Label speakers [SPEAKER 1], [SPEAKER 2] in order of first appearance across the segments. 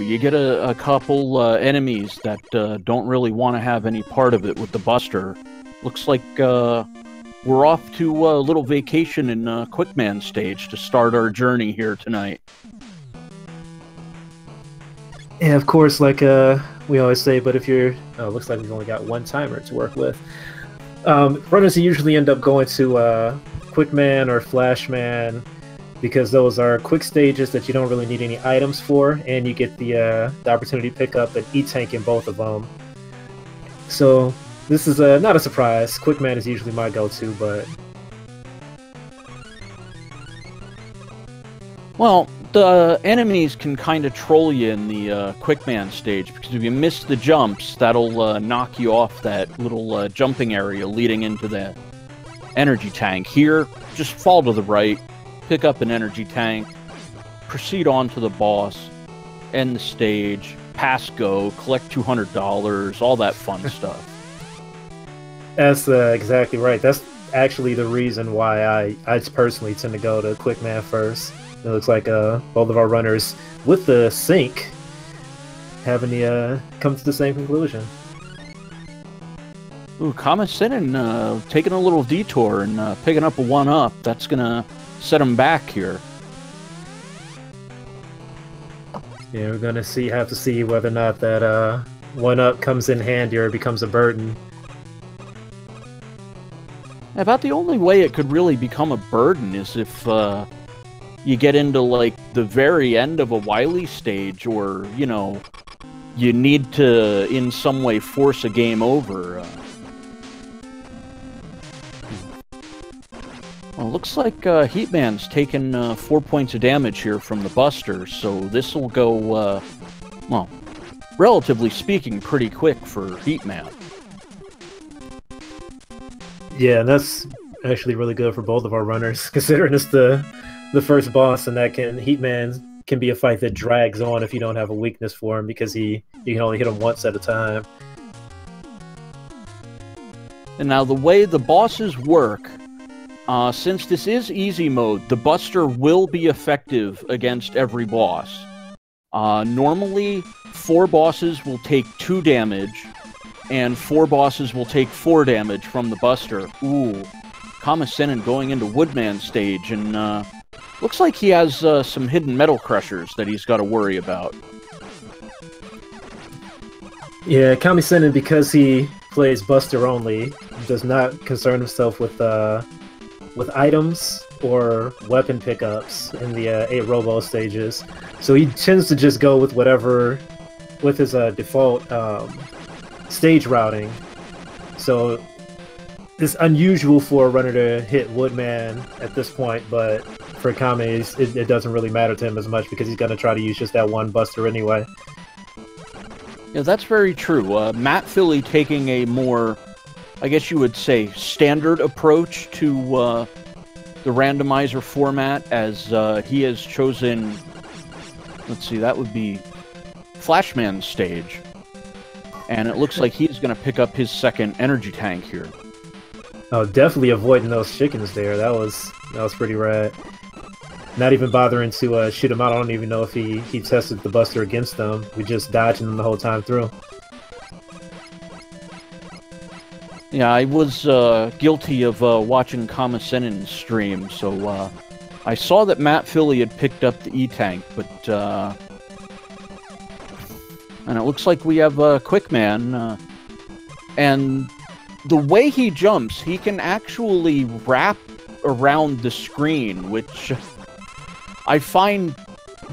[SPEAKER 1] You get a couple enemies that don't really want to have any part of it with the Buster. Looks like we're off to a little vacation in Quickman stage to start our journey here tonight.
[SPEAKER 2] Yeah, of course, like we always say, but if you're... Oh, looks like we've only got one timer to work with. Runners usually end up going to Quickman or Flashman because those are quick stages that you don't really need any items for, and you get the opportunity to pick up an E-Tank in both of them. So this is not a surprise. Quickman is usually my go-to, but...
[SPEAKER 1] Well, the enemies can kind of troll you in the Quickman stage, because if you miss the jumps, that'll knock you off that little jumping area leading into the energy tank. Here, just fall to the right, pick up an energy tank, proceed on to the boss, end the stage, pass go, collect $200, all that fun stuff.
[SPEAKER 2] That's exactly right. That's actually the reason why I personally tend to go to Quickman first. It looks like both of our runners with the sync having the come to the same conclusion.
[SPEAKER 1] Ooh, kammesennin taking a little detour and picking up a 1-up. That's gonna set him back here.
[SPEAKER 2] Yeah, we're gonna have to see whether or not that 1-up comes in handy or becomes a burden.
[SPEAKER 1] About the only way it could really become a burden is if you get into, like, the very end of a Wily stage, or, you know, you need to, in some way, force a game over. Well, looks like Heatman's taken 4 points of damage here from the Buster, so this will go, well, relatively speaking, pretty quick for Heatman.
[SPEAKER 2] Yeah, and that's actually really good for both of our runners, considering it's the first boss, and that Heatman can be a fight that drags on if you don't have a weakness for him, because you can only hit him once at a time.
[SPEAKER 1] And now the way the bosses work, since this is easy mode, the Buster will be effective against every boss. Normally, 4 bosses will take 2 damage, and 4 bosses will take 4 damage from the Buster. Ooh, kammesennin going into Woodman stage, and looks like he has some hidden metal crushers that he's got to worry about.
[SPEAKER 2] Yeah, kammesennin, because he plays Buster only, does not concern himself with items or weapon pickups in the 8 Robo stages. So he tends to just go with whatever, with his default stage routing. So it's unusual for a runner to hit Woodman at this point, but for Kame, it doesn't really matter to him as much, because he's going to try to use just that one Buster anyway.
[SPEAKER 1] Yeah, that's very true. matphilly taking a more, I guess you would say, standard approach to the randomizer format, as he has chosen, let's see, that would be Flashman stage. And it looks like he's going to pick up his second energy tank here.
[SPEAKER 2] Oh, definitely avoiding those chickens there. That was pretty rad. Not even bothering to shoot him out. I don't even know if he tested the Buster against them. We just dodging them the whole time through.
[SPEAKER 1] Yeah, I was guilty of watching kammesennin stream, so I saw that matphilly had picked up the E-Tank, but and it looks like we have Quickman, and the way he jumps, he can actually wrap around the screen, which I find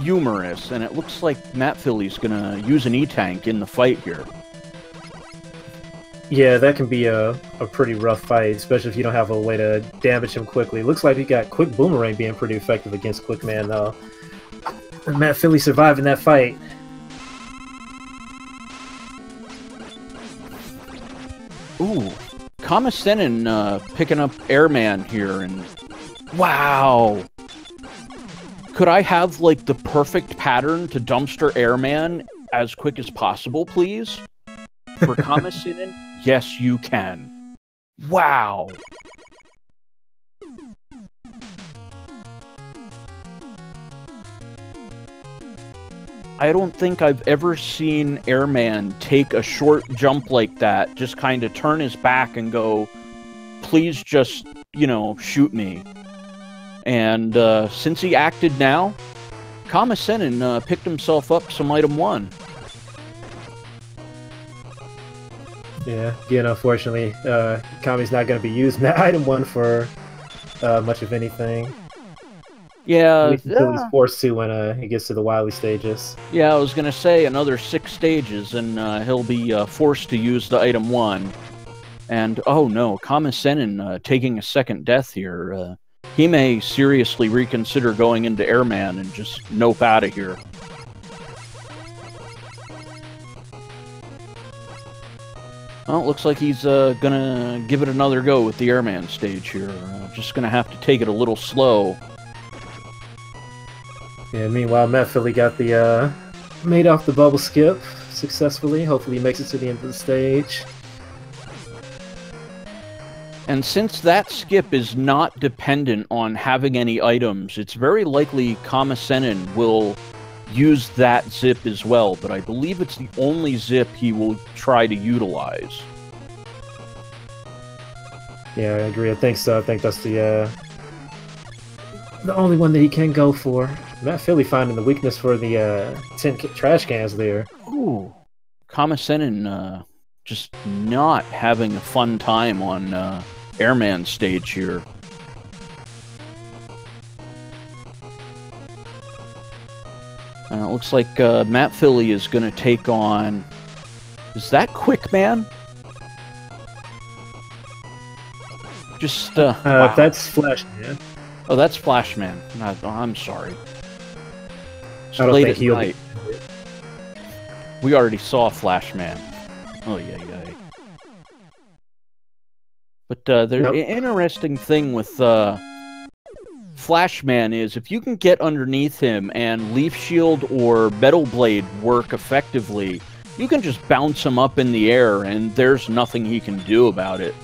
[SPEAKER 1] humorous, and it looks like matphilly's gonna use an E-Tank in the fight here.
[SPEAKER 2] Yeah, that can be a pretty rough fight, especially if you don't have a way to damage him quickly. It looks like we got Quick Boomerang being pretty effective against Quickman, though. And matphilly surviving that fight.
[SPEAKER 1] Ooh, kammesennin picking up Airman here, and wow! Could I have, like, the perfect pattern to dumpster Airman as quick as possible, please? For kammesennin? Yes, you can. Wow! I don't think I've ever seen Airman take a short jump like that, just kind of turn his back and go, please just, you know, shoot me. And since he acted now, kammesennin picked himself up some item 1.
[SPEAKER 2] Yeah, again, unfortunately, Kami's not going to be using that item 1 for much of anything.
[SPEAKER 1] Yeah,
[SPEAKER 2] until he's forced to when he gets to the Wily stages.
[SPEAKER 1] Yeah, I was going to say another 6 stages, and he'll be forced to use the item 1. And, oh no, kammesennin taking a second death here. He may seriously reconsider going into Airman and just nope out of here. Well, it looks like he's gonna give it another go with the Airman stage here. Just gonna have to take it a little slow.
[SPEAKER 2] Yeah, meanwhile, matphilly got the made off the bubble skip successfully. Hopefully he makes it to the end of the stage.
[SPEAKER 1] And since that skip is not dependent on having any items, it's very likely kammesennin will use that zip as well, but I believe it's the only zip he will try to utilize.
[SPEAKER 2] Yeah, I agree. I think so. I think that's the only one that he can go for. matphilly finding the weakness for the 10 trash cans there.
[SPEAKER 1] Ooh. kammesennin just not having a fun time on Airman stage here. It looks like matphilly is going to take on... Is that Quick Man? Just, wow.
[SPEAKER 2] That's Flash Man.
[SPEAKER 1] Oh, that's Flash Man. I'm sorry. It's
[SPEAKER 2] I don't
[SPEAKER 1] late
[SPEAKER 2] think
[SPEAKER 1] at
[SPEAKER 2] he'll
[SPEAKER 1] night. We already saw Flash Man. Oh, yeah. But the interesting thing with Flashman is if you can get underneath him and Leaf Shield or Metal Blade work effectively, you can just bounce him up in the air and there's nothing he can do about it.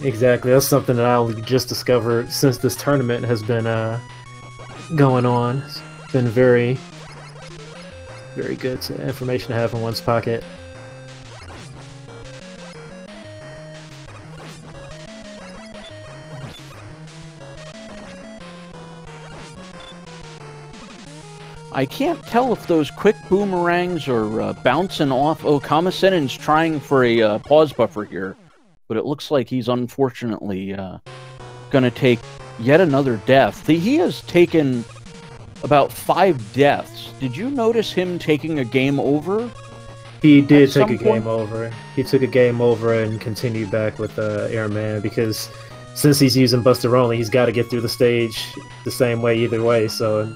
[SPEAKER 2] Exactly. That's something that I only just discovered since this tournament has been going on. It's been very good information to have in one's pocket.
[SPEAKER 1] I can't tell if those quick boomerangs are bouncing off. Oh, kammesennin's trying for a pause buffer here, but it looks like he's unfortunately going to take yet another death. He has taken about 5 deaths. Did you notice him taking a game over?
[SPEAKER 2] He did take a game over. He took a game over and continued back with Airman because since he's using Buster only, he's got to get through the stage the same way either way. So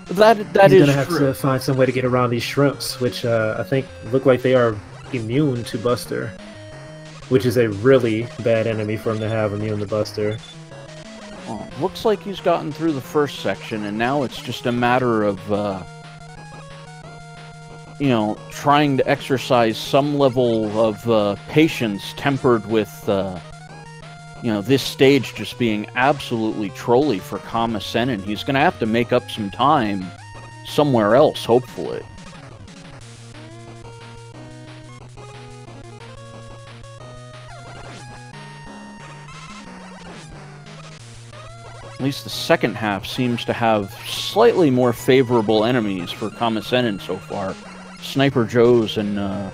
[SPEAKER 1] that
[SPEAKER 2] he's
[SPEAKER 1] is
[SPEAKER 2] gonna have
[SPEAKER 1] true.
[SPEAKER 2] to find some way to get around these shrimps, which I think look like they are immune to Buster, which is a really bad enemy for him to have immune to Buster.
[SPEAKER 1] Well, looks like he's gotten through the first section, and now it's just a matter of, you know, trying to exercise some level of patience tempered with, you know, this stage just being absolutely trolly for kammesennin. He's going to have to make up some time somewhere else, hopefully. At least the second half seems to have slightly more favorable enemies for kammesennin so far. Sniper Joes and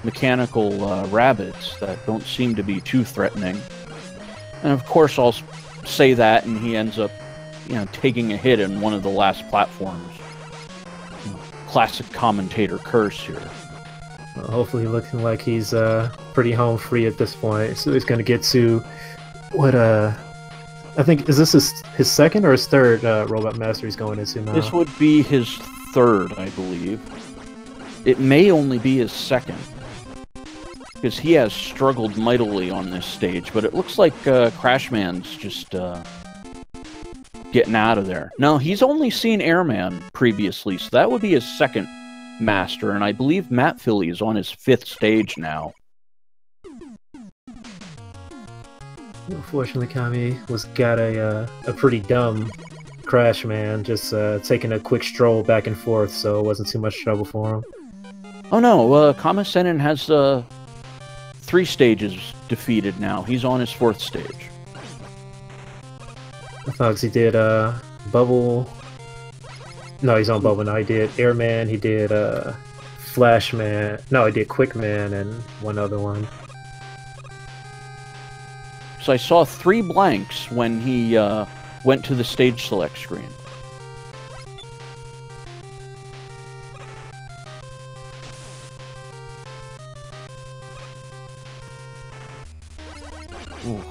[SPEAKER 1] mechanical rabbits that don't seem to be too threatening. And of course I'll say that and he ends up, you know, taking a hit in one of the last platforms. Classic commentator curse here.
[SPEAKER 2] Well, hopefully looking like he's pretty home free at this point. So he's going to get to what I think, is this his second or his third Robot Master he's going into now?
[SPEAKER 1] This would be his third, I believe. It may only be his second, because he has struggled mightily on this stage, but it looks like Crashman's just getting out of there. No, he's only seen Airman previously, so that would be his second master, and I believe matphilly is on his 5th stage now.
[SPEAKER 2] Unfortunately, Kami got a pretty dumb crash, man. Just taking a quick stroll back and forth, so it wasn't too much trouble for him.
[SPEAKER 1] Oh no, kammesennin has 3 stages defeated now. He's on his 4th stage.
[SPEAKER 2] I thought he did Bubble. No, he's on Bubble now. He did Airman, he did Flashman. No, he did Quickman and one other one.
[SPEAKER 1] So I saw 3 blanks when he went to the stage select screen. Ooh.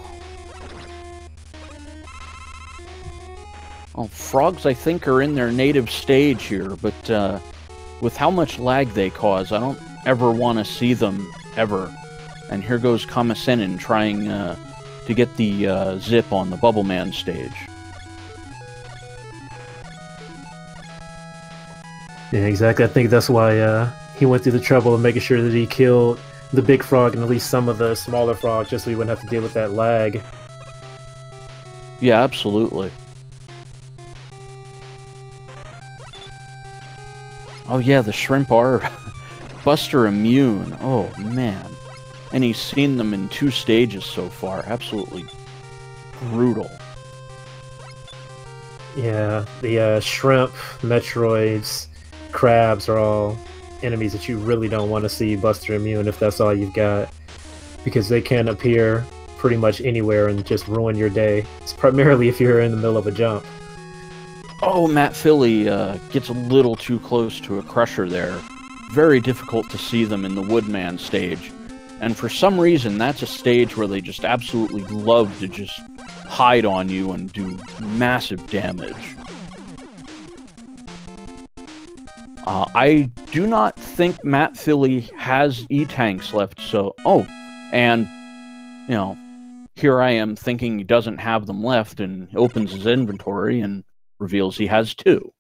[SPEAKER 1] Well, frogs, I think, are in their native stage here, but with how much lag they cause, I don't ever want to see them, ever. And here goes kammesennin trying to get the zip on the Bubble Man stage.
[SPEAKER 2] Yeah, exactly. I think that's why he went through the trouble of making sure that he killed the big frog and at least some of the smaller frogs, just so he wouldn't have to deal with that lag.
[SPEAKER 1] Yeah, absolutely. Oh yeah, the shrimp are Buster immune. Oh man. And he's seen them in 2 stages so far. Absolutely brutal.
[SPEAKER 2] Yeah, the shrimp, Metroids, crabs are all enemies that you really don't want to see Buster immune if that's all you've got, because they can appear pretty much anywhere and just ruin your day. It's primarily if you're in the middle of a jump.
[SPEAKER 1] Oh, matphilly gets a little too close to a crusher there. Very difficult to see them in the Woodman stage. And for some reason, that's a stage where they just absolutely love to just hide on you and do massive damage. I do not think matphilly has E-tanks left, so... Oh, and, you know, here I am thinking he doesn't have them left, and opens his inventory and reveals he has 2.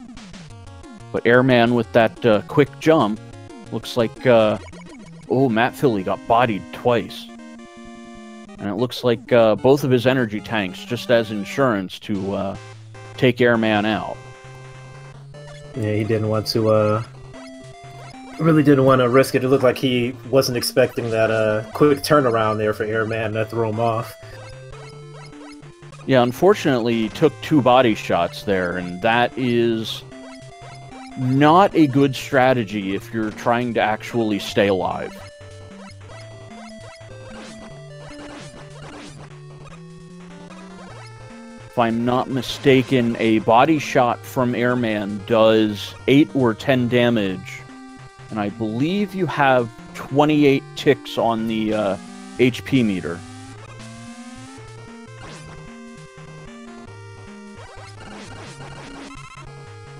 [SPEAKER 1] But Airman with that quick jump looks like... oh, matphilly got bodied twice. And it looks like both of his energy tanks, just as insurance to take Airman out.
[SPEAKER 2] Yeah, he didn't want to, really didn't want to risk it. It looked like he wasn't expecting that quick turnaround there for Airman that threw him off.
[SPEAKER 1] Yeah, unfortunately, he took 2 body shots there, and that is not a good strategy if you're trying to actually stay alive. If I'm not mistaken, a body shot from Airman does 8 or 10 damage, and I believe you have 28 ticks on the HP meter.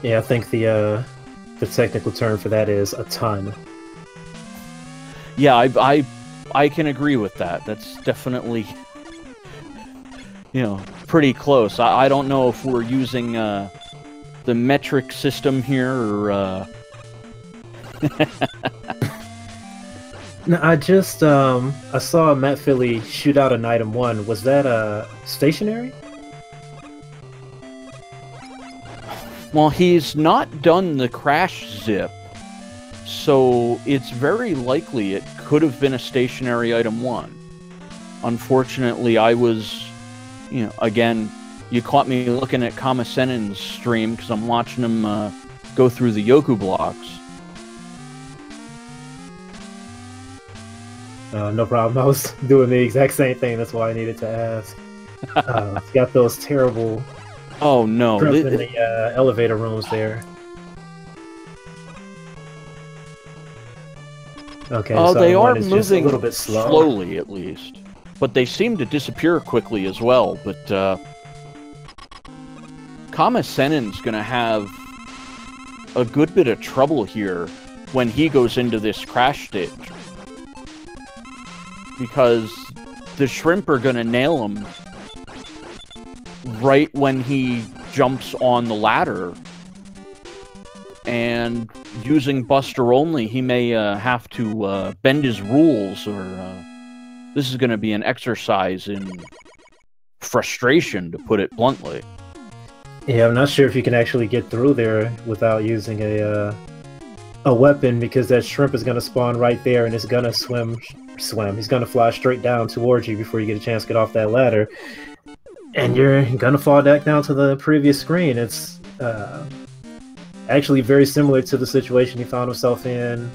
[SPEAKER 2] Yeah, I think the technical term for that is a ton.
[SPEAKER 1] Yeah, I can agree with that. That's definitely, you know, pretty close. I don't know if we're using the metric system here or...
[SPEAKER 2] No, I just I saw matphilly shoot out an item 1. Was that stationary?
[SPEAKER 1] Well, he's not done the crash zip, so it's very likely it could have been a stationary item 1. Unfortunately, I was, you know, again, you caught me looking at kammesennin's stream because I'm watching him go through the Yoku blocks.
[SPEAKER 2] No problem. I was doing the exact same thing. That's why I needed to ask. It's got those terrible...
[SPEAKER 1] Oh no!
[SPEAKER 2] In the elevator rooms there. Okay.
[SPEAKER 1] Oh,
[SPEAKER 2] so
[SPEAKER 1] they are
[SPEAKER 2] just
[SPEAKER 1] moving
[SPEAKER 2] a little bit
[SPEAKER 1] slowly, at least, but they seem to disappear quickly as well. But kammesennin's gonna have a good bit of trouble here when he goes into this crash stage, because the shrimp are gonna nail him right when he jumps on the ladder, and using Buster only, he may have to bend his rules, or this is going to be an exercise in frustration, to put it bluntly.
[SPEAKER 2] Yeah, I'm not sure if you can actually get through there without using a weapon, because that shrimp is going to spawn right there, and it's going to swim. He's going to fly straight down towards you before you get a chance to get off that ladder. And you're going to fall back down to the previous screen. It's actually very similar to the situation he found himself in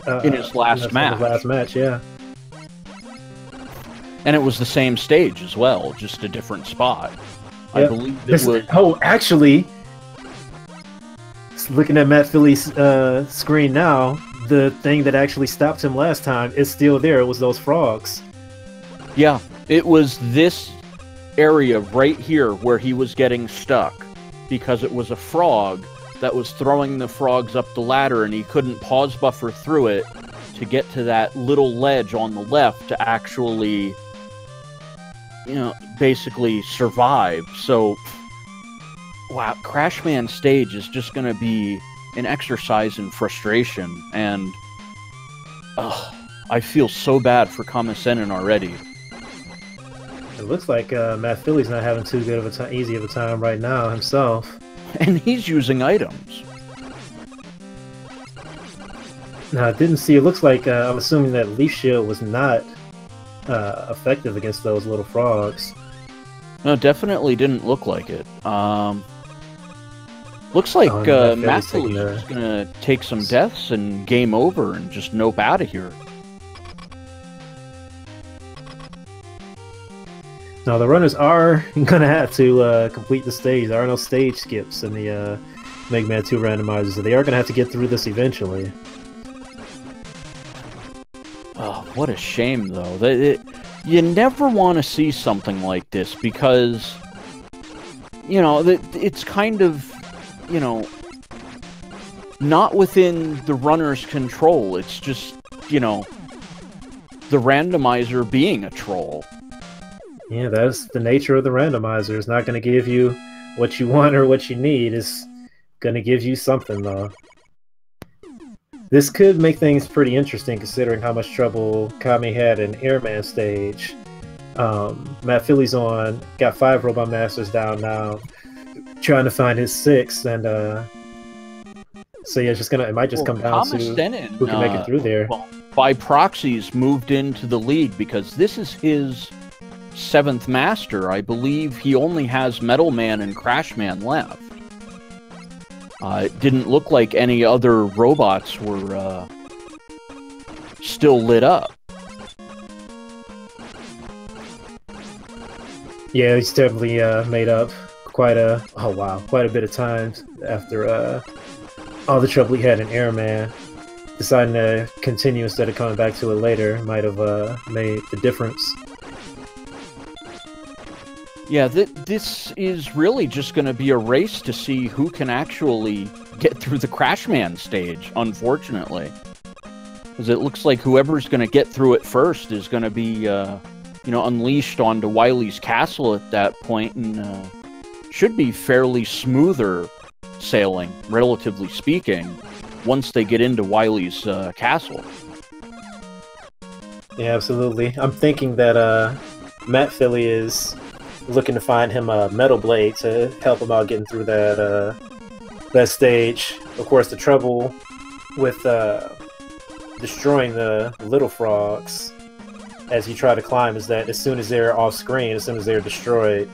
[SPEAKER 1] his last match.
[SPEAKER 2] His last match, yeah.
[SPEAKER 1] And it was the same stage as well, just a different spot.
[SPEAKER 2] Yep.
[SPEAKER 1] I believe it was...
[SPEAKER 2] Oh, actually, looking at matphilly's screen now, the thing that actually stopped him last time is still there. It was those frogs.
[SPEAKER 1] Yeah, it was this area right here where he was getting stuck, because it was a frog that was throwing the frogs up the ladder, and he couldn't pause buffer through it to get to that little ledge on the left to actually, you know, basically survive. So, wow, Crashman stage is just going to be an exercise in frustration, and I feel so bad for kammesennin already.
[SPEAKER 2] It looks like matphilly's not having too good of easy of a time right now himself.
[SPEAKER 1] And he's using items.
[SPEAKER 2] Now, I didn't see. It looks like I'm assuming that Leaf Shield was not effective against those little frogs.
[SPEAKER 1] No, definitely didn't look like it. Looks like matphilly's just gonna take some deaths and game over and just nope out of here.
[SPEAKER 2] Now, the runners are gonna have to complete the stage. There are no stage skips in the Mega Man 2 randomizers, so they are gonna have to get through this eventually.
[SPEAKER 1] Oh, what a shame, though. You never want to see something like this, because, you know, it's kind of, you know, not within the runner's control. It's just, you know, the randomizer being a troll.
[SPEAKER 2] Yeah, that's the nature of the randomizer. It's not going to give you what you want or what you need. It's going to give you something, though. This could make things pretty interesting, considering how much trouble Kami had in Airman stage. matphilly's got 5 Robot Masters down now, trying to find his 6th, and so yeah, it might just come down to who can make it through there.
[SPEAKER 1] Well, by proxies, moved into the lead, because this is his 7th master. I believe he only has Metal Man and Crashman left. It didn't look like any other robots were still lit up.
[SPEAKER 2] Yeah, he's definitely made up quite a bit of time after all the trouble he had in Airman. Deciding to continue instead of coming back to it later might have made the difference.
[SPEAKER 1] Yeah, this is really just going to be a race to see who can actually get through the Crashman stage, unfortunately. Because it looks like whoever's going to get through it first is going to be, you know, unleashed onto Wily's castle at that point, and should be fairly smoother sailing, relatively speaking, once they get into Wily's castle.
[SPEAKER 2] Yeah, absolutely. I'm thinking that matphilly is looking to find him a Metal Blade to help him out getting through that stage. Of course, the trouble with destroying the little frogs as you try to climb is that as soon as they're off screen, as soon as they're destroyed,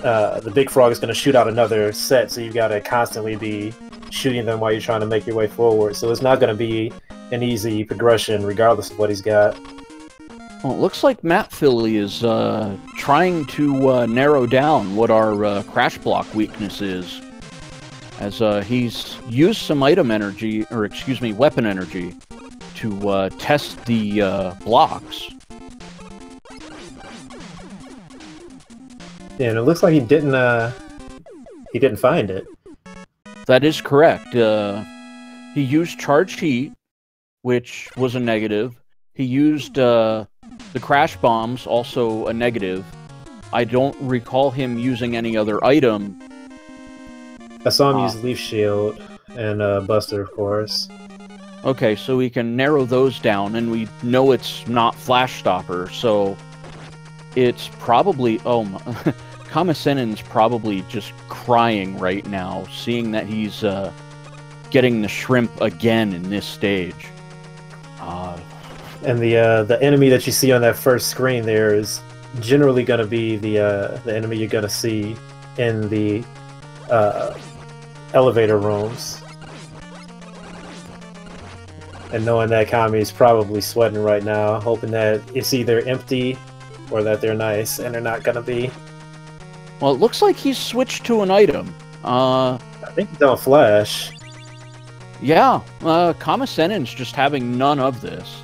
[SPEAKER 2] the big frog is going to shoot out another set, so you've got to constantly be shooting them while you're trying to make your way forward. So it's not going to be an easy progression regardless of what he's got.
[SPEAKER 1] Well, it looks like matphilly is trying to narrow down what our crash block weakness is, as he's used some weapon energy to test the blocks.
[SPEAKER 2] Yeah, and it looks like he didn't find it.
[SPEAKER 1] That is correct. He used charged heat, which was a negative. He used the crash bombs, also a negative. I don't recall him using any other item.
[SPEAKER 2] I saw him use Leaf Shield and Buster, of course.
[SPEAKER 1] Okay, so we can narrow those down, and we know it's not Flash Stopper, so it's probably... Oh, Kamasennin's probably just crying right now, seeing that he's getting the shrimp again in this stage.
[SPEAKER 2] And the enemy that you see on that first screen there is generally going to be the enemy you're going to see in the elevator rooms. And knowing that Kami's probably sweating right now, hoping that it's either empty or that they're nice, and they're not going to be.
[SPEAKER 1] Well, it looks like he's switched to an item.
[SPEAKER 2] I think it's on Flash.
[SPEAKER 1] Yeah, Kamasennin's just having none of this.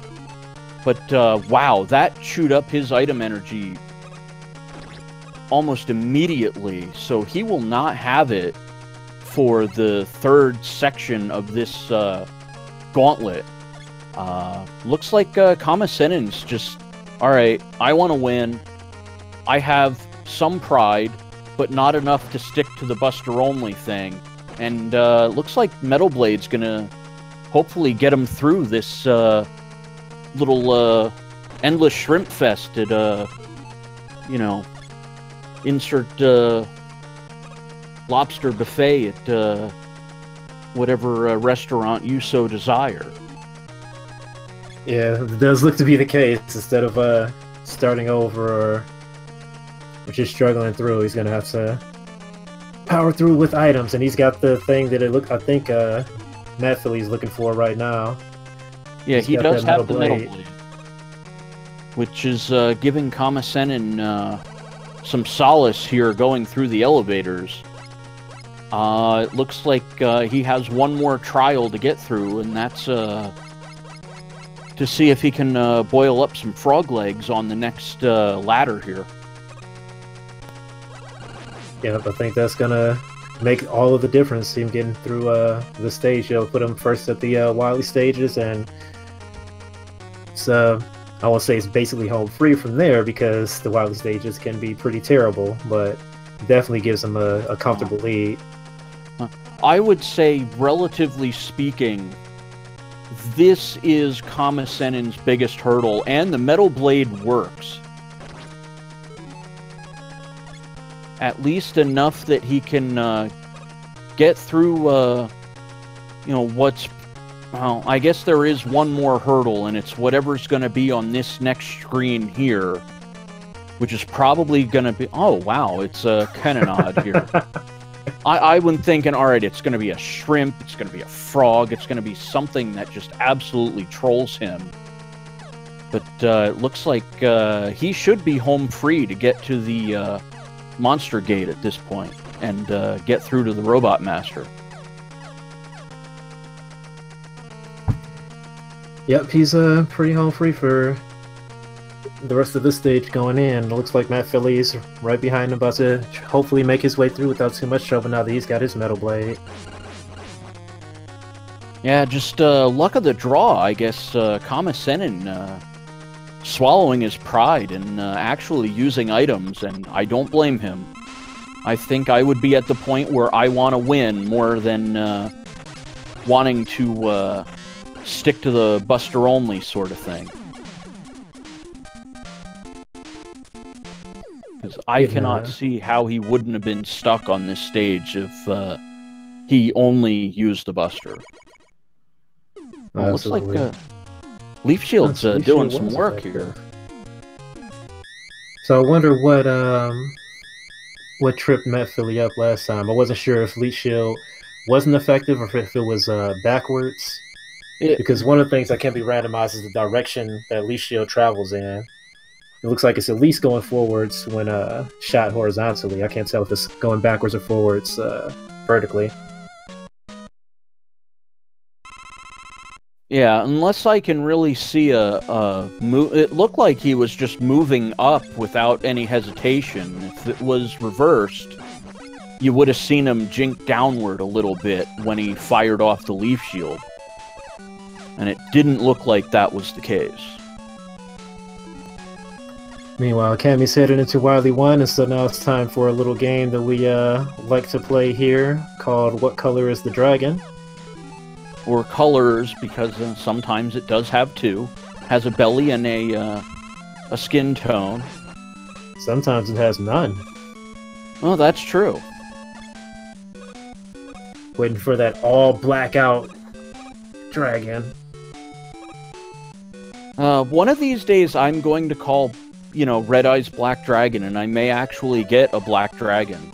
[SPEAKER 1] But, wow, that chewed up his item energy almost immediately, so he will not have it for the third section of this gauntlet. Looks like Kamasennin's just, alright, I want to win. I have some pride, but not enough to stick to the Buster-only thing. And looks like Metal Blade's gonna hopefully get him through this little endless shrimp fest at, you know, insert lobster buffet at whatever restaurant you so desire.
[SPEAKER 2] Yeah, it does look to be the case. Instead of starting over or just struggling through, he's gonna have to power through with items, and he's got the thing that I think matphilly's looking for right now.
[SPEAKER 1] Yeah, he does have the Metal Blade, which is giving Kamasennin some solace here going through the elevators. It looks like he has one more trial to get through, and that's to see if he can boil up some frog legs on the next ladder here.
[SPEAKER 2] Yeah, I think that's gonna make all of the difference. Him getting through the stage, you'll put him first at the Wily stages, and it's I won't say it's basically home free from there because the Wily stages can be pretty terrible, but definitely gives him a comfortable lead.
[SPEAKER 1] I would say, relatively speaking, this is Kamasennin's biggest hurdle, and the Metal Blade works. At least enough that he can get through, you know, what's... Well, I guess there is one more hurdle, and it's whatever's going to be on this next screen here, which is probably going to be... Oh, wow, it's a Cannonade here. I've been thinking, alright, it's going to be a shrimp, it's going to be a frog, it's going to be something that just absolutely trolls him. But it looks like he should be home free to get to the monster gate at this point, and get through to the Robot Master.
[SPEAKER 2] Yep, he's pretty home free for the rest of this stage going in. It looks like matphilly's right behind him, about to hopefully make his way through without too much trouble now that he's got his Metal Blade.
[SPEAKER 1] Yeah, just luck of the draw, I guess. Kamasennin swallowing his pride and actually using items, and I don't blame him. I think I would be at the point where I want to win more than wanting to stick to the Buster-only sort of thing. Because I cannot see how he wouldn't have been stuck on this stage if he only used the Buster. Well, looks like Leaf Shield's doing some work here.
[SPEAKER 2] So I wonder what tripped matphilly up last time. I wasn't sure if Leaf Shield wasn't effective or if it was backwards. Because one of the things that can be randomized is the direction that Leaf Shield travels in. It looks like it's at least going forwards when shot horizontally. I can't tell if it's going backwards or forwards vertically.
[SPEAKER 1] Yeah, unless I can really see a move. It looked like he was just moving up without any hesitation. If it was reversed, you would have seen him jink downward a little bit when he fired off the Leaf Shield. And it didn't look like that was the case.
[SPEAKER 2] Meanwhile, Cammy's headed into Wily 1, and so now it's time for a little game that we like to play here called What Color is the Dragon?
[SPEAKER 1] Or colors, because sometimes it does have two. Has a belly and a skin tone.
[SPEAKER 2] Sometimes it has none.
[SPEAKER 1] Well, that's true.
[SPEAKER 2] Waiting for that all blackout dragon.
[SPEAKER 1] One of these days, I'm going to call, Red Eyes Black Dragon, and I may actually get a Black Dragon.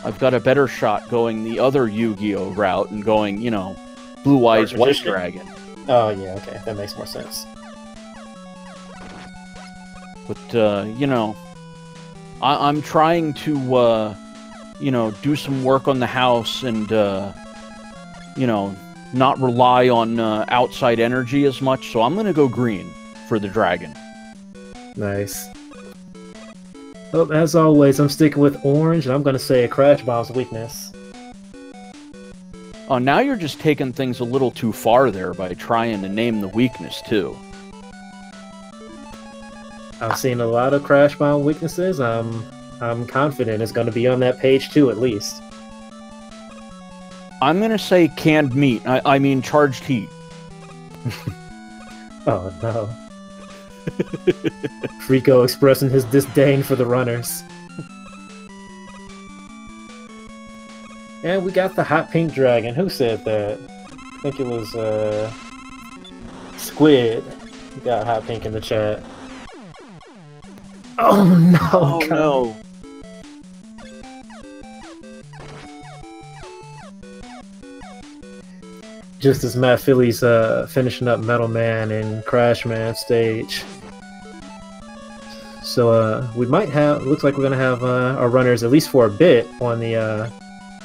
[SPEAKER 1] I've got a better shot going the other Yu-Gi-Oh route and going, Blue Eyes White Dragon.
[SPEAKER 2] Oh, yeah, okay. That makes more sense.
[SPEAKER 1] But, I'm trying to, do some work on the house and, not rely on outside energy as much, so I'm going to go green for the dragon.
[SPEAKER 2] Nice. Well, as always, I'm sticking with orange, and I'm going to say a Crash Bomb's weakness.
[SPEAKER 1] Oh, now you're just taking things a little too far there by trying to name the weakness, too.
[SPEAKER 2] I've seen a lot of Crash Bomb weaknesses. I'm confident it's going to be on that page, too, at least.
[SPEAKER 1] I'm going to say canned meat. I mean charged heat.
[SPEAKER 2] Oh, no. Rico expressing his disdain for the runners. And we got the hot pink dragon. Who said that? I think it was, Squid. We got hot pink in the chat. Oh, no.
[SPEAKER 1] Oh, no.
[SPEAKER 2] Just as matphilly's finishing up Metal Man and Crash Man stage. So we might have, looks like we're going to have our runners, at least for a bit, on the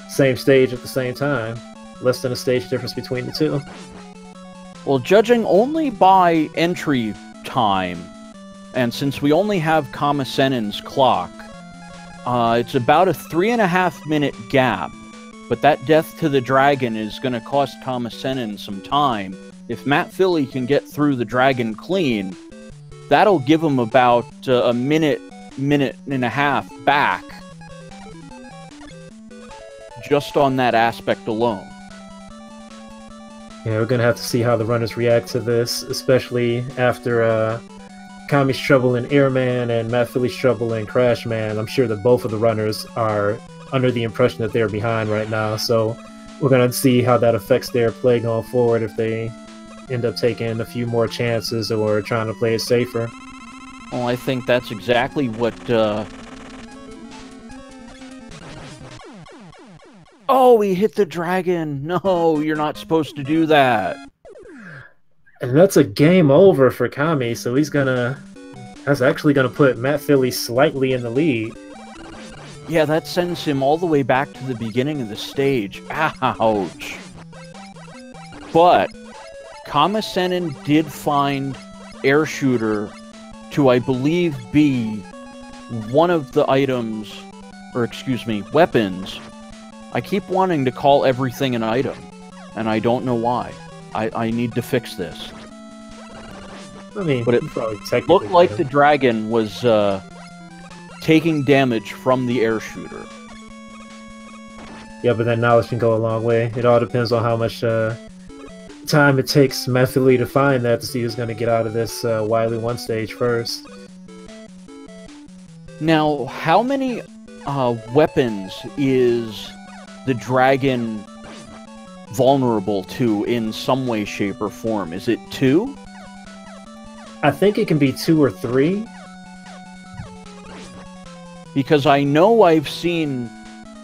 [SPEAKER 2] same stage at the same time. Less than a stage difference between the two.
[SPEAKER 1] Well, judging only by entry time, and since we only have kammesennin's clock, it's about a 3.5-minute gap. But that death to the dragon is going to cost kammesennin some time. If matphilly can get through the dragon clean, that'll give him about a minute and a half back. Just on that aspect alone.
[SPEAKER 2] Yeah, we're going to have to see how the runners react to this, especially after Kami's trouble in Airman and matphilly's trouble in Crashman. I'm sure that both of the runners are under the impression that they're behind right now, so we're going to see how that affects their play going forward if they end up taking a few more chances or trying to play it safer.
[SPEAKER 1] Well, I think that's exactly what, Oh, he hit the dragon! No, you're not supposed to do that!
[SPEAKER 2] And that's a game over for Kami, so that's actually gonna put matphilly slightly in the lead.
[SPEAKER 1] Yeah, that sends him all the way back to the beginning of the stage. Ouch! But kammesennin did find Air Shooter to, I believe, be one of the items, or excuse me, weapons. I keep wanting to call everything an item, and I don't know why. I need to fix this.
[SPEAKER 2] I mean,
[SPEAKER 1] but it looked like the dragon was taking damage from the air shooter.
[SPEAKER 2] Yeah, but that knowledge can go a long way. It all depends on how much time it takes matphilly to find that to see who's going to get out of this Wily 1 stage first.
[SPEAKER 1] Now, how many weapons is the dragon vulnerable to in some way, shape, or form? Is it 2?
[SPEAKER 2] I think it can be 2 or 3.
[SPEAKER 1] Because I know I've seen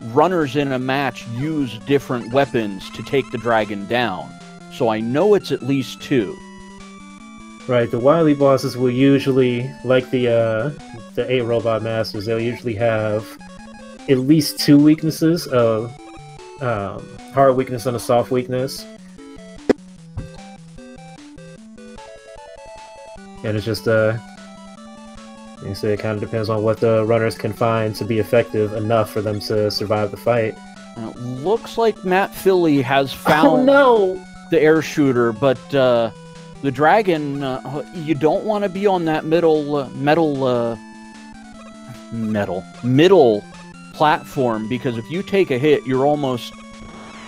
[SPEAKER 1] runners in a match use different weapons to take the dragon down. So I know it's at least 2.
[SPEAKER 2] Right, the Wily bosses will usually, like the 8 Robot Masters, they'll usually have at least 2 weaknesses, of hard weakness and a soft weakness. And it's just, like I say, it kind of depends on what the runners can find to be effective enough for them to survive the fight.
[SPEAKER 1] Looks like matphilly has found the air shooter, but the dragon, you don't want to be on that middle platform, because if you take a hit, you're almost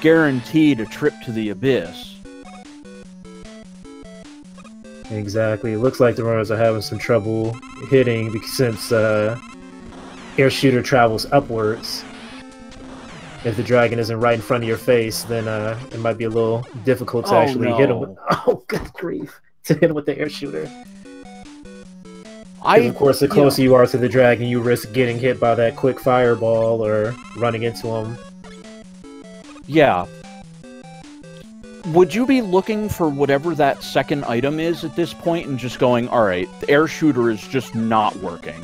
[SPEAKER 1] guaranteed a trip to the abyss.
[SPEAKER 2] Exactly. It looks like the runners are having some trouble hitting, because since air shooter travels upwards. If the dragon isn't right in front of your face, then it might be a little difficult to actually hit him with... Oh, good grief. To hit him with the air shooter. Because, of course, the closer you are to the dragon, you risk getting hit by that quick fireball or running into him.
[SPEAKER 1] Yeah. Would you be looking for whatever that second item is at this point and just going, alright, the air shooter is just not working?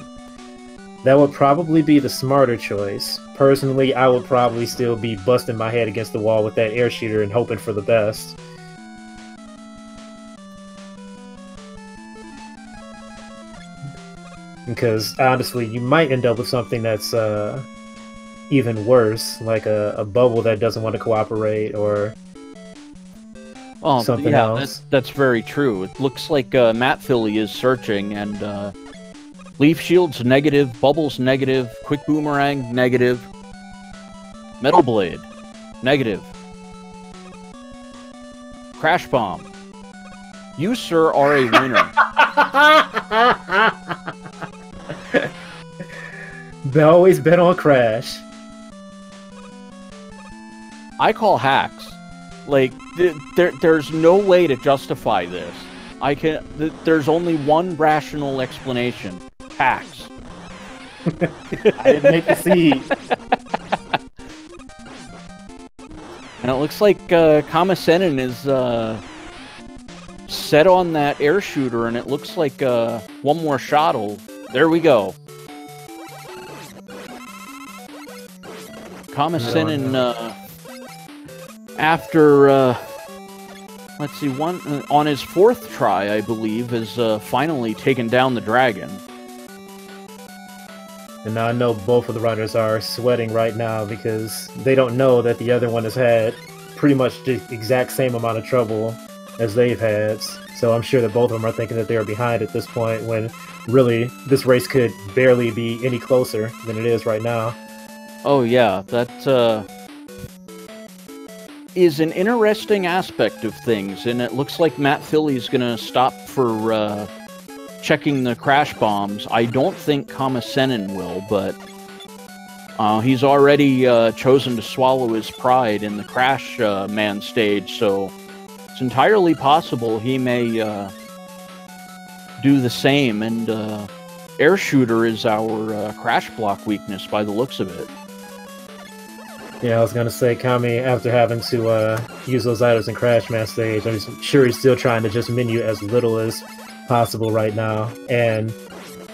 [SPEAKER 2] That would probably be the smarter choice. Personally, I would probably still be busting my head against the wall with that air shooter and hoping for the best. Because, honestly, you might end up with something that's even worse, like a bubble that doesn't want to cooperate, or something else.
[SPEAKER 1] That's very true. It looks like matphilly is searching, and leaf shield's negative, bubbles negative, quick boomerang negative, metal blade negative, crash bomb. You, sir, are a winner.
[SPEAKER 2] They always bet on Crash.
[SPEAKER 1] I call hacks. Like, there's no way to justify this. There's only one rational explanation. Hacks.
[SPEAKER 2] I didn't make the seed.
[SPEAKER 1] And it looks like kammesennin is set on that air shooter, and it looks like one more shot'll... There we go. kammesennin, after, let's see, on his fourth try, I believe, has finally taken down the dragon.
[SPEAKER 2] And now I know both of the runners are sweating right now because they don't know that the other one has had pretty much the exact same amount of trouble as they've had. So I'm sure that both of them are thinking that they are behind at this point, when really this race could barely be any closer than it is right now.
[SPEAKER 1] Oh yeah, that is an interesting aspect of things, and it looks like matphilly's gonna stop for checking the crash bombs. I don't think kammesennin will, but he's already chosen to swallow his pride in the crash man stage, so it's entirely possible he may do the same, and air shooter is our crash block weakness by the looks of it.
[SPEAKER 2] Yeah, I was gonna say, Kami, after having to use those items in Crash Man stage, I'm sure he's still trying to just menu as little as possible right now, and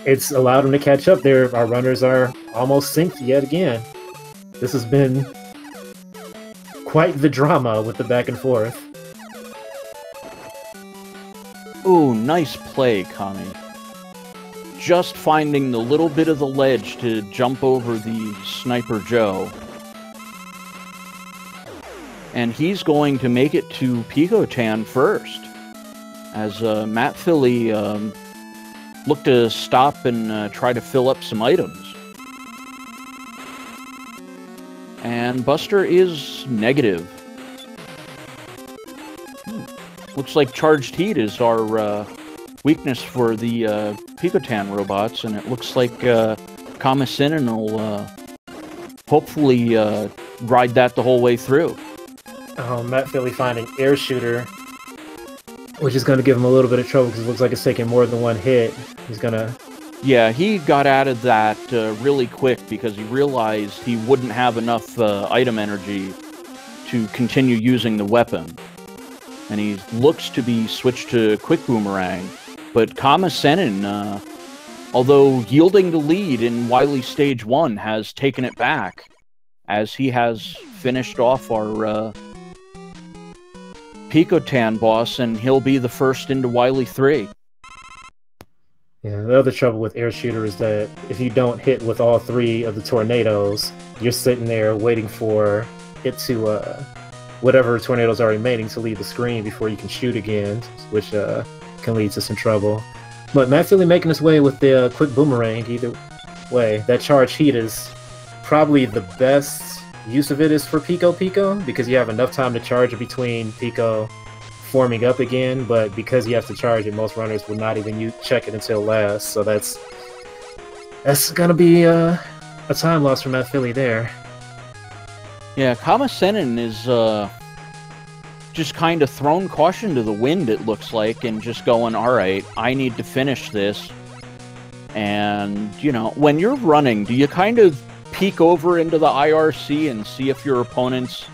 [SPEAKER 2] it's allowed him to catch up there. Our runners are almost synced yet again. This has been quite the drama with the back and forth.
[SPEAKER 1] Ooh, nice play, Kami. Just finding the little bit of the ledge to jump over the Sniper Joe. And he's going to make it to Picotan first, as matphilly look to stop and try to fill up some items. And Buster is negative. Looks like charged heat is our weakness for the Picotan robots, and it looks like kammesennin will hopefully ride that the whole way through.
[SPEAKER 2] matphilly finding air shooter, which is going to give him a little bit of trouble because it looks like it's taking more than one hit. He's going to...
[SPEAKER 1] Yeah, he got out of that really quick because he realized he wouldn't have enough item energy to continue using the weapon. And he looks to be switched to quick boomerang. But kammesennin, although yielding the lead in Wily Stage 1, has taken it back, as he has finished off our Picotan boss, and he'll be the first into Wily 3.
[SPEAKER 2] Yeah, the other trouble with air shooter is that if you don't hit with all three of the tornadoes, you're sitting there waiting for it to, whatever tornadoes are remaining, to leave the screen before you can shoot again, which can lead to some trouble. But matphilly making his way with the quick boomerang either way. That charged heat is probably the best use of it is for Pico, because you have enough time to charge it between Pico forming up again, but because you have to charge it, most runners will not even check it until last, so that's gonna be a time loss for matphilly there.
[SPEAKER 1] Yeah, kammesennin is just kind of thrown caution to the wind, it looks like, and just going, alright, I need to finish this. And, you know, when you're running, do you kind of peek over into the IRC and see if your opponent's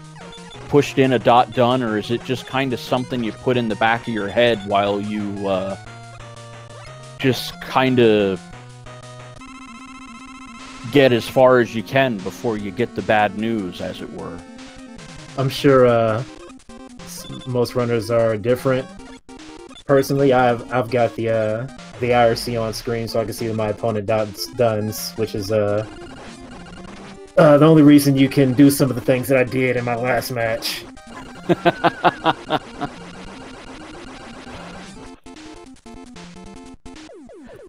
[SPEAKER 1] pushed in a dot done, or is it just kind of something you put in the back of your head while you just kind of get as far as you can before you get the bad news, as it were?
[SPEAKER 2] I'm sure most runners are different. Personally, I've got the IRC on screen so I can see my opponent dones, which is the only reason you can do some of the things that I did in my last match.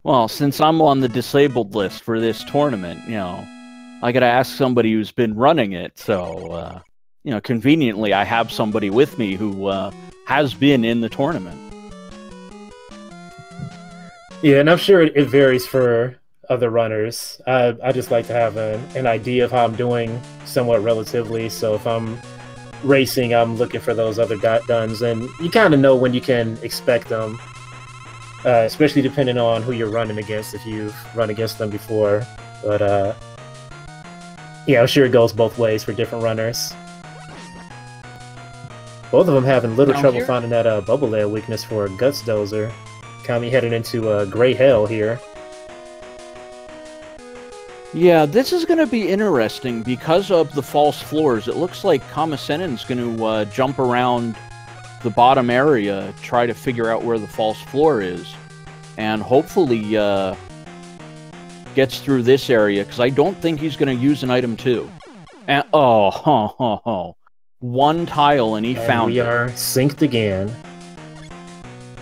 [SPEAKER 1] Well, since I'm on the disabled list for this tournament, you know, I gotta ask somebody who's been running it, so, you know, conveniently I have somebody with me who has been in the tournament.
[SPEAKER 2] Yeah, and I'm sure it varies for other runners. I just like to have an idea of how I'm doing somewhat relatively, so if I'm racing, I'm looking for those other dones, and you kind of know when you can expect them, especially depending on who you're running against, if you've run against them before. But yeah, I'm sure it goes both ways for different runners. Both of them having little trouble finding that bubble layer weakness for Guts Dozer. Kami heading into Gray Hell here.
[SPEAKER 1] Yeah, this is going to be interesting because of the false floors. It looks like kammesennin's going to jump around the bottom area, try to figure out where the false floor is, and hopefully gets through this area, because I don't think he's going to use an item 2. And one tile and he found it.
[SPEAKER 2] We are synced again.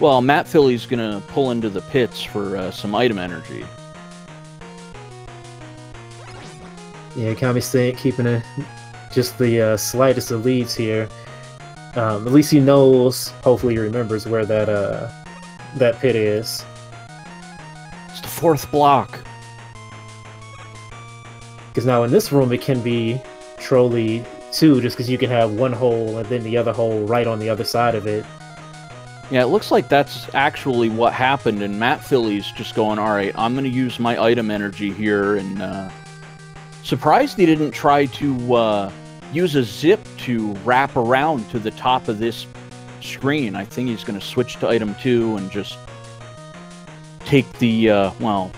[SPEAKER 1] Well, matphilly's going to pull into the pits for some item energy.
[SPEAKER 2] Yeah, Kami keeping just the slightest of leads here. At least he knows, hopefully he remembers where that pit is.
[SPEAKER 1] It's the 4th block.
[SPEAKER 2] Because now in this room it can be trolly too, just because you can have one hole and then the other hole right on the other side of it.
[SPEAKER 1] Yeah, it looks like that's actually what happened, and matphilly's just going, alright, I'm going to use my item energy here, and surprised he didn't try to use a zip to wrap around to the top of this screen. I think he's going to switch to item 2 and just take the, well,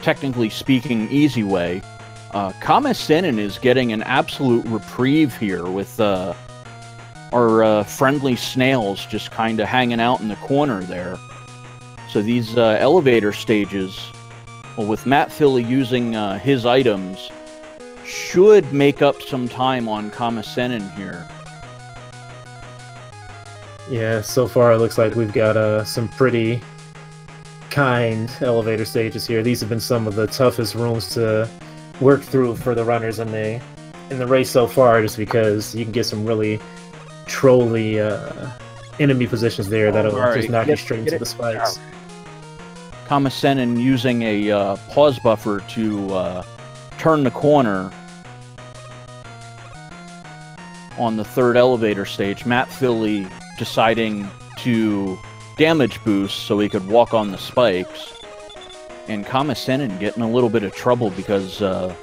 [SPEAKER 1] technically speaking, easy way. kammesennin is getting an absolute reprieve here with our friendly snails just kind of hanging out in the corner there. So these elevator stages, well, with matphilly using his items, should make up some time on kammesennin here.
[SPEAKER 2] Yeah, so far it looks like we've got some pretty kind elevator stages here. These have been some of the toughest rooms to work through for the runners in the race so far, just because you can get some really trolly enemy positions there that'll just knock you straight into the spikes.
[SPEAKER 1] kammesennin using a pause buffer to turn the corner on the 3rd elevator stage. matphilly deciding to damage boost so he could walk on the spikes, and kammesennin getting a little bit of trouble because the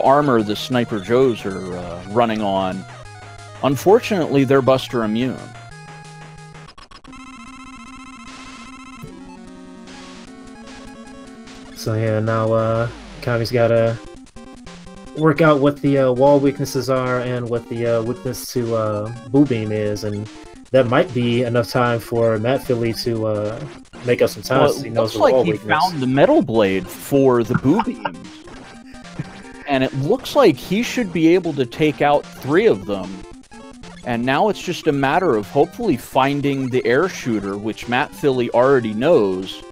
[SPEAKER 1] armor the Sniper Joes are running on, unfortunately, they're Buster immune.
[SPEAKER 2] So yeah, now Kami's gotta work out what the wall weaknesses are and what the weakness to Boo Beam is, and that might be enough time for matphilly to make up some time.
[SPEAKER 1] Well, it looks like he found the metal blade for the Boo Beams. And it looks like he should be able to take out 3 of them. And now it's just a matter of hopefully finding the air shooter, which matphilly already knows.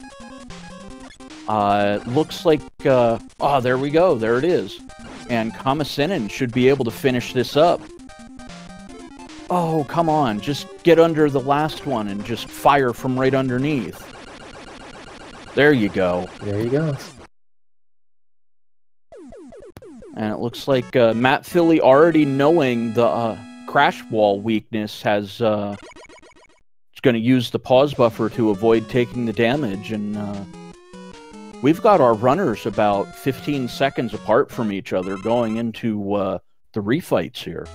[SPEAKER 1] Looks like, oh, there we go, there it is. And kammesennin should be able to finish this up. Oh, come on, just get under the last one and just fire from right underneath. There you go.
[SPEAKER 2] There you go.
[SPEAKER 1] And it looks like matphilly, already knowing the crash wall weakness, is going to use the pause buffer to avoid taking the damage. And we've got our runners about 15 seconds apart from each other going into the refights here.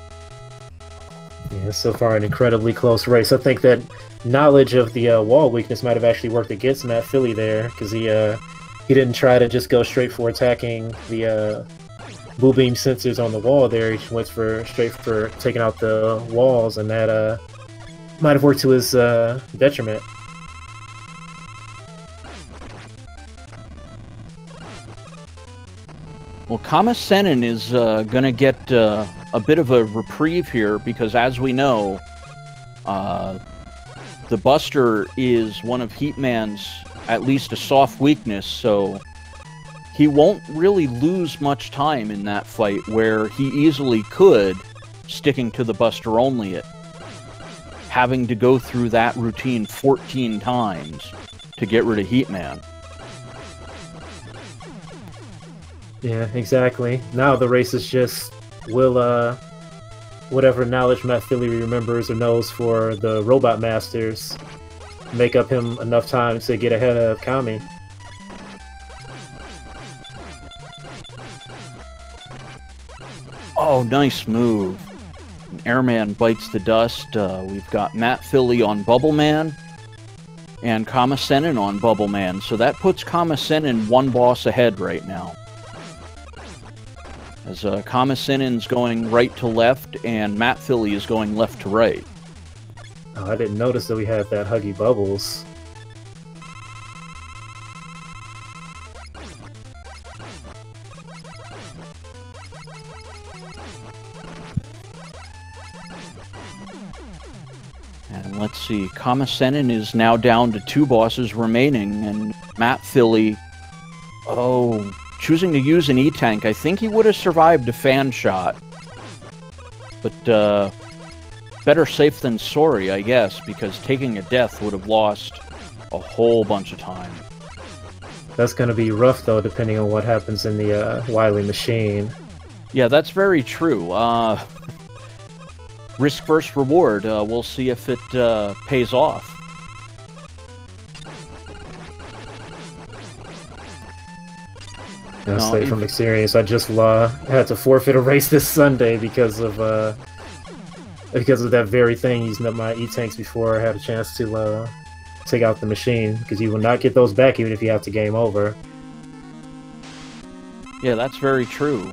[SPEAKER 2] Yeah, so far an incredibly close race. I think that knowledge of the wall weakness might have actually worked against matphilly there, because he didn't try to just go straight for attacking the blue beam sensors on the wall there. He went straight for taking out the walls, and that might have worked to his detriment.
[SPEAKER 1] Well, kammesennin is going to get a bit of a reprieve here, because as we know, the Buster is one of Heatman's at least a soft weakness, so he won't really lose much time in that fight, where he easily could, sticking to the Buster only it, having to go through that routine 14 times to get rid of Heatman.
[SPEAKER 2] Yeah, exactly. Now the race is just, will whatever knowledge matphilly remembers or knows for the Robot Masters make up him enough time to get ahead of Kami.
[SPEAKER 1] Oh, nice move. Airman bites the dust. We've got matphilly on Bubbleman and kammesennin on Bubbleman, so that puts kammesennin one boss ahead right now. As kammesennin's going right to left, and matphilly is going left to right.
[SPEAKER 2] Oh, I didn't notice that we had that Huggy Bubbles.
[SPEAKER 1] And let's see, kammesennin is now down to 2 bosses remaining, and matphilly, choosing to use an E-Tank. I think he would have survived a fan shot. But, better safe than sorry, I guess, because taking a death would have lost a whole bunch of time.
[SPEAKER 2] That's going to be rough, though, depending on what happens in the Wily machine.
[SPEAKER 1] Yeah, that's very true. Risk versus reward. We'll see if it pays off.
[SPEAKER 2] I'll say from experience, I just had to forfeit a race this Sunday because of that very thing, using up my E-Tanks before I had a chance to take out the machine, because you will not get those back even if you have to game over.
[SPEAKER 1] Yeah, that's very true.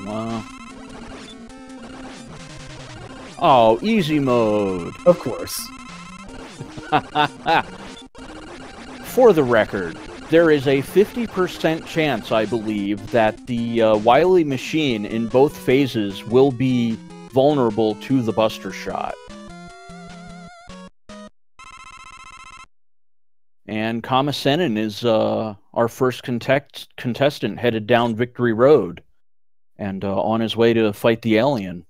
[SPEAKER 1] Oh, easy mode.
[SPEAKER 2] Of course.
[SPEAKER 1] For the record, there is a 50% chance, I believe, that the Wily machine in both phases will be vulnerable to the Buster Shot. And kammesennin is our first contestant headed down Victory Road, and on his way to fight the alien.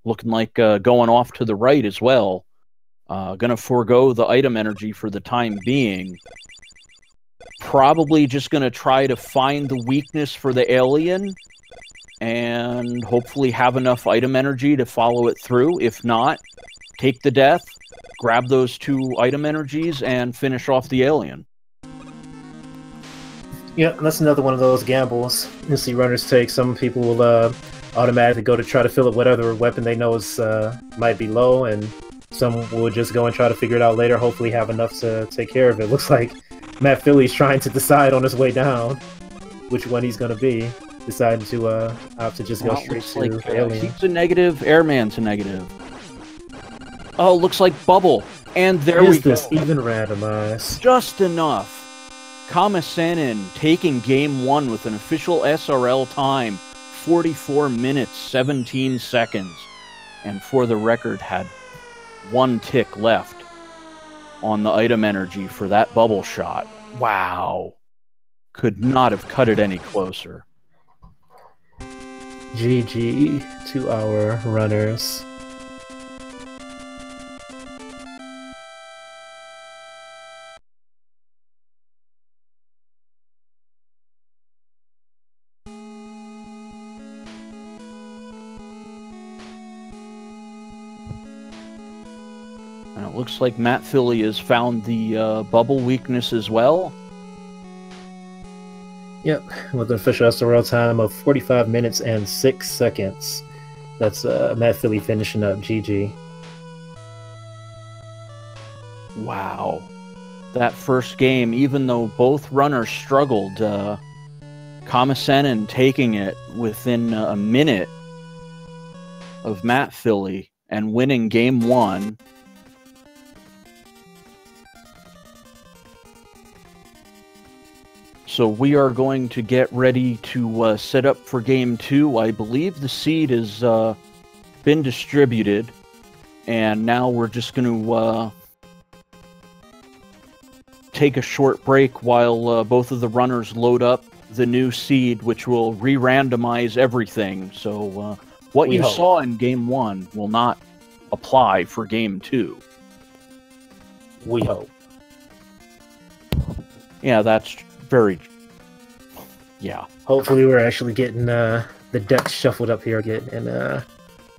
[SPEAKER 1] Looking like going off to the right as well. Gonna forego the item energy for the time being. Probably just gonna try to find the weakness for the alien, and hopefully have enough item energy to follow it through. If not, take the death, grab those 2 item energies, and finish off the alien.
[SPEAKER 2] Yep, that's another one of those gambles you see runners take. Some people will automatically go to try to fill up whatever weapon they know is might be low, and some will just go and try to figure it out later, hopefully have enough to take care of it. Looks like matphilly's trying to decide on his way down which one he's going to be. Decided to opt to just go straight to alien.
[SPEAKER 1] He's a negative, Airman's a negative. Oh, looks like Bubble. And there we go.
[SPEAKER 2] Is this even randomized?
[SPEAKER 1] Just enough. kammesennin taking Game 1 with an official SRL time, 44 minutes, 17 seconds. And for the record, had 1 tick left on the item energy for that bubble shot. Wow. Could not have cut it any closer.
[SPEAKER 2] GG to our runners.
[SPEAKER 1] And it looks like matphilly has found the bubble weakness as well.
[SPEAKER 2] Yep, with an official SRL time of 45 minutes and 6 seconds. That's matphilly finishing up GG.
[SPEAKER 1] Wow. That first game, even though both runners struggled, kammesennin taking it within a minute of matphilly and winning game 1. So we are going to get ready to set up for game 2. I believe the seed has been distributed, and now we're just going to take a short break while both of the runners load up the new seed, which will re-randomize everything. So what you saw in game 1 will not apply for game 2.
[SPEAKER 2] We hope.
[SPEAKER 1] Yeah, that's very... Yeah.
[SPEAKER 2] Hopefully we're actually getting the deck shuffled up here again and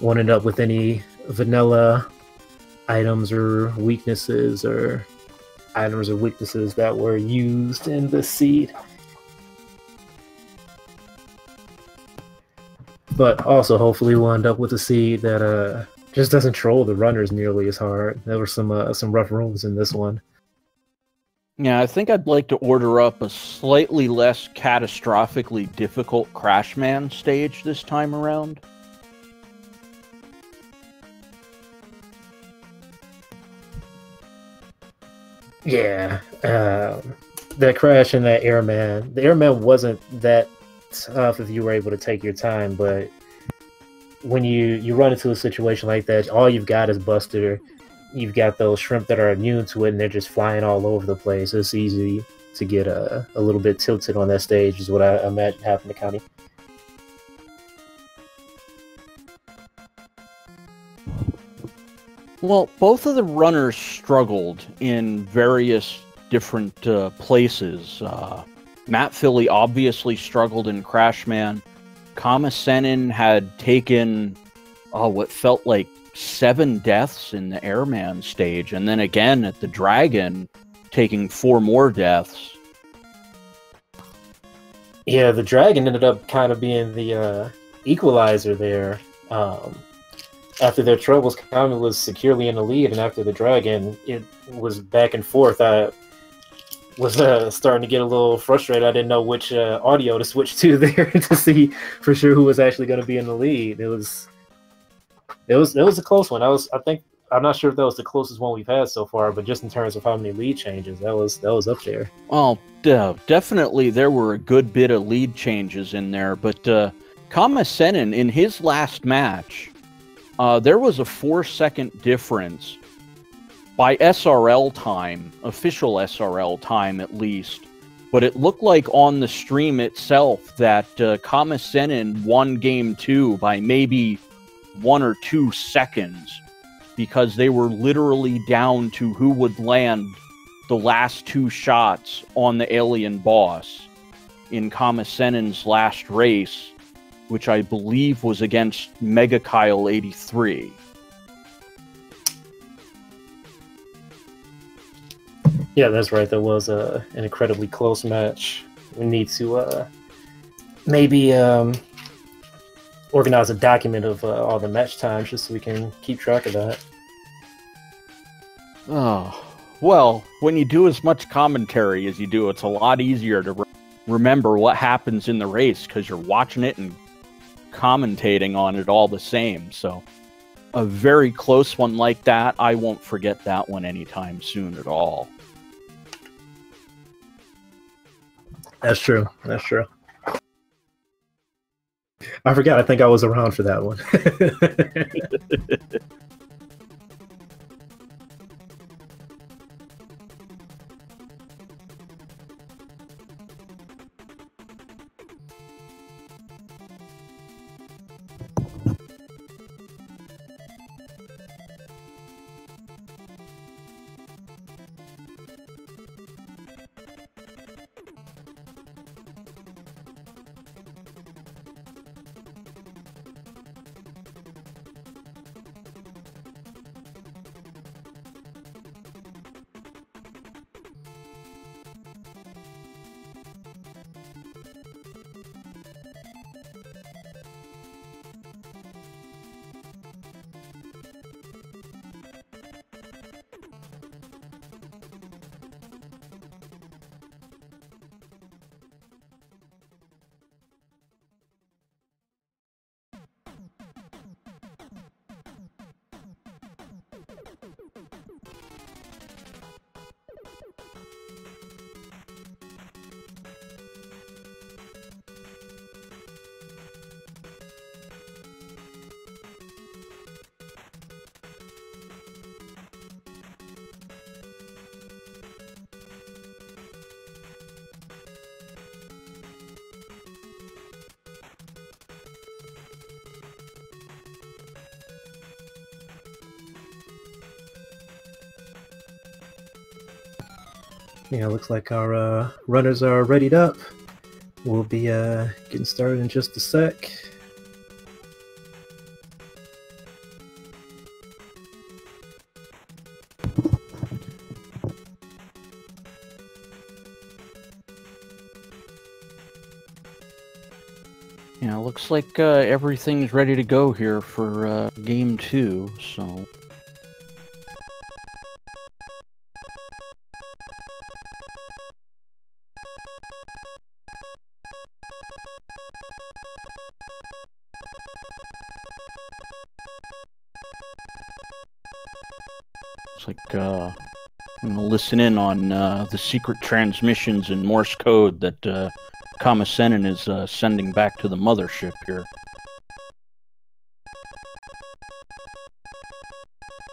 [SPEAKER 2] won't end up with any vanilla items or weaknesses or items or weaknesses that were used in the seed. But also hopefully we'll end up with a seed that just doesn't troll the runners nearly as hard. There were some rough rooms in this one.
[SPEAKER 1] Yeah, I think I'd like to order up a slightly less catastrophically difficult Crashman stage this time around.
[SPEAKER 2] Yeah, that crash and that airman. The airman wasn't that tough if you were able to take your time, but when you run into a situation like that, all you've got is Buster. You've got those shrimp that are immune to it, and they're just flying all over the place. It's easy to get a little bit tilted on that stage, is what I imagine happened to Connie.
[SPEAKER 1] Well, both of the runners struggled in various different places. matphilly obviously struggled in Crashman. kammesennin had taken what felt like 7 deaths in the airman stage, and then again at the dragon, taking 4 more deaths.
[SPEAKER 2] Yeah, the dragon ended up kind of being the equalizer there. After their troubles, Kami was securely in the lead, and after the dragon, it was back and forth. I was starting to get a little frustrated. I didn't know which audio to switch to there to see for sure who was actually going to be in the lead. It was a close one. I'm not sure if that was the closest one we've had so far, but just in terms of how many lead changes, that was up there.
[SPEAKER 1] Well, definitely there were a good bit of lead changes in there, but kammesennin in his last match, there was a 4-second difference by SRL time, official SRL time at least, but it looked like on the stream itself that kammesennin won game 2 by maybe 1 or 2 seconds, because they were literally down to who would land the last 2 shots on the alien boss in kammesennin's last race, which I believe was against Mega Kyle 83.
[SPEAKER 2] Yeah, that's right. That was an incredibly close match. We need to maybe organize a document of all the match times just so we can keep track of that.
[SPEAKER 1] Oh, well, when you do as much commentary as you do, it's a lot easier to remember what happens in the race because you're watching it and commentating on it all the same. So a very close one like that, I won't forget that one anytime soon at all.
[SPEAKER 2] That's true. That's true. I forgot. I think I was around for that one. Yeah, looks like our runners are readied up. We'll be getting started in just a sec.
[SPEAKER 1] Yeah, looks like everything's ready to go here for game 2, so... Looks like I'm gonna listen in on the secret transmissions in Morse code that kammesennin is sending back to the mothership here.